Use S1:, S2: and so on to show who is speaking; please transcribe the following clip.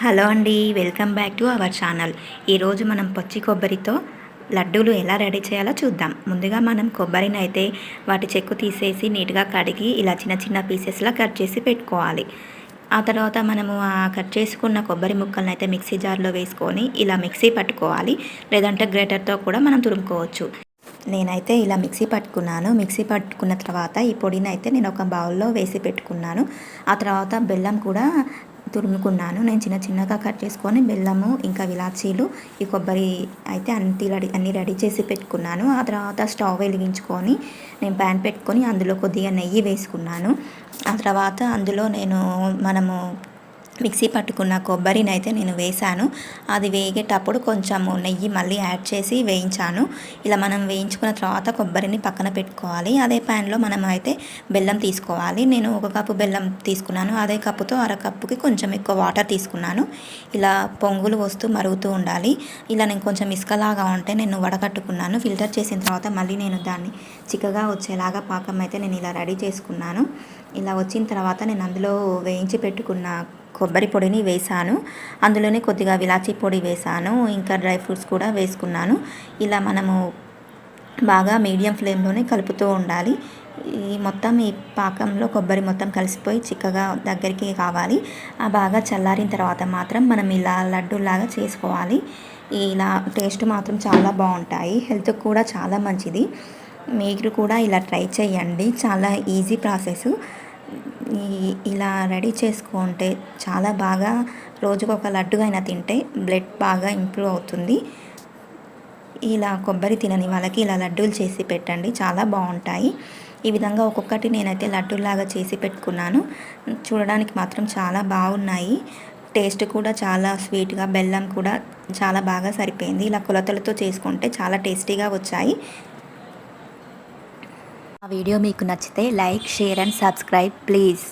S1: Hello అండి, welcome back to our channel. ఈరోజు మనం పచ్చి కొబ్బరితో లడ్డూలు ఎలా రెడీ చేయాలో చూద్దాం. ముందుగా మనం కొబ్బరిని అయితే వాటి చెక్కు తీసేసి నీట్గా కడిగి ఇలా చిన్న చిన్న పీసెస్లా కట్ చేసి పెట్టుకోవాలి. ఆ తర్వాత మనము ఆ కట్ చేసుకున్న కొబ్బరి ముక్కలను అయితే మిక్సీ జార్లో వేసుకొని ఇలా మిక్సీ పట్టుకోవాలి. లేదంటే గ్రేటర్తో కూడా మనం తురుముకోవచ్చు. నేనైతే ఇలా మిక్సీ పట్టుకున్నాను. మిక్సీ పట్టుకున్న తర్వాత ఈ పొడిని అయితే నేను ఒక బౌల్లో వేసి పెట్టుకున్నాను. ఆ తర్వాత బెల్లం కూడా తురుముకున్నాను. నేను చిన్న చిన్నగా కట్ చేసుకొని బెల్లము ఇంకా ఇలాచీలు ఈ కొబ్బరి అయితే అన్నీ రెడీ చేసి పెట్టుకున్నాను. ఆ తర్వాత స్టవ్ వెలిగించుకొని నేను ప్యాన్ పెట్టుకొని అందులో కొద్దిగా నెయ్యి వేసుకున్నాను. ఆ తర్వాత అందులో మనము మిక్సీ పట్టుకున్న కొబ్బరిని అయితే నేను వేసాను. అది వేగేటప్పుడు కొంచెము నెయ్యి మళ్ళీ యాడ్ చేసి వేయించాను. ఇలా మనం వేయించుకున్న తర్వాత కొబ్బరిని పక్కన పెట్టుకోవాలి. అదే ప్యాన్లో మనం అయితే బెల్లం తీసుకోవాలి. నేను 1 కప్పు బెల్లం తీసుకున్నాను. అదే కప్పుతో అరకప్పుకి కొంచెం ఎక్కువ వాటర్ తీసుకున్నాను. ఇలా పొంగులు వస్తూ మరుగుతూ ఉండాలి. ఇలా నేను కొంచెం ఇసుకలాగా ఉంటే నేను వడకట్టుకున్నాను. ఫిల్టర్ చేసిన తర్వాత మళ్ళీ నేను దాన్ని చిక్కగా వచ్చేలాగా పాకం అయితే నేను ఇలా రెడీ చేసుకున్నాను. ఇలా వచ్చిన తర్వాత నేను అందులో వేయించి పెట్టుకున్న కొబ్బరి పొడిని వేసాను. అందులోనే కొద్దిగా ఇలాచీ పొడి వేసాను. ఇంకా డ్రై ఫ్రూట్స్ కూడా వేసుకున్నాను. ఇలా మనము బాగా మీడియం ఫ్లేమ్లోనే కలుపుతూ ఉండాలి. ఈ పాకంలో కొబ్బరి మొత్తం కలిసిపోయి చిక్కగా దగ్గరికి కావాలి. బాగా చల్లారిన తర్వాత మాత్రం మనం ఇలా లడ్డూలాగా చేసుకోవాలి. ఇలా టేస్ట్ మాత్రం చాలా బాగుంటాయి. హెల్త్కి కూడా చాలా మంచిది. మీరు కూడా ఇలా ట్రై చేయండి. చాలా ఈజీ ప్రాసెస్. ఇలా రెడీ చేసుకుంటే చాలా బాగా రోజుకు ఒక లడ్డు అయినా తింటే బ్లడ్ బాగా ఇంప్రూవ్ అవుతుంది. ఇలా కొబ్బరి తినని వాళ్ళకి ఇలా లడ్డూలు చేసి పెట్టండి, చాలా బాగుంటాయి. ఈ విధంగా ఒక్కొక్కటి నేనైతే లడ్డూలాగా చేసి పెట్టుకున్నాను. చూడడానికి మాత్రం చాలా బాగున్నాయి. టేస్ట్ కూడా చాలా స్వీట్గా, బెల్లం కూడా చాలా బాగా సరిపోయింది. ఇలా కొలతలతో చేసుకుంటే చాలా టేస్టీగా వచ్చాయి. ఆ వీడియో మీకు నచ్చితే like, share and subscribe please.